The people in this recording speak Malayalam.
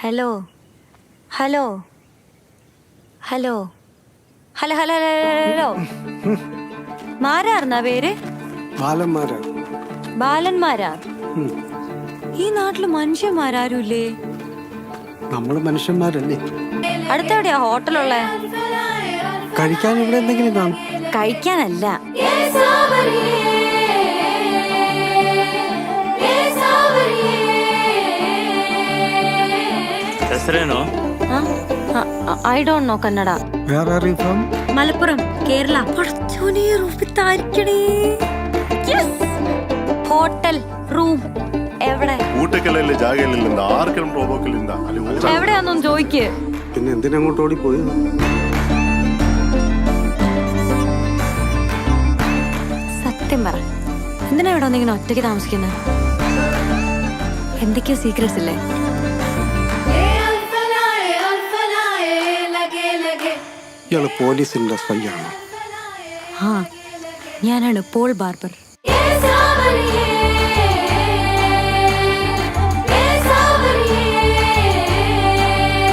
Hello hello hello hello hello hello മാരാർന്നാ പേര്? ബാലന്മാരാ. ബാലന്മാരാ? ഈ നാട്ടില് മനുഷ്യന്മാരാരുമില്ലേ? നമ്മള് മനുഷ്യന്മാരല്ലേ? അടുത്തെവിടെയാ ഹോട്ടലുള്ളേ? കഴിക്കാൻ ഇവിടെ എന്തെങ്കിലും കാണും. കഴിക്കാനല്ല. ಹೆಸರೇನು? I don't know Kannada. വേറെ അറിയിപ്പം മലപ്പുറം, കേരള. ഹോട്ടൽ റൂം എവിടെ? ಊಟಕ್ಕೆಲ್ಲ ಜಾಗ ಇಲ್ಲ, ಆರ್ಕೆಲ್ ಹೋಗ್ಬೇಕಲ್ಲಿಂದ ಅಲ್ಲಿ എവിടെയാന്നൊന്ന് ചോദിക്ക്. പിന്നെ എന്തിനങ്ങോട്ട് ഓടിപ്പോയി? സത്യം പറ, എന്തിനാ ഇവിടെ ഒന്നിങ്ങനെ ഒറ്റയ്ക്ക് താമസിക്കുന്നത്? എന്തൊക്കെയോ സീക്രട്സ് ഇല്ലേ? ഇയാള് പോലീസിന്റെ സ്പൈ ആണോ? ആ, ഞാനാണ് പോൾ ബാർബർ.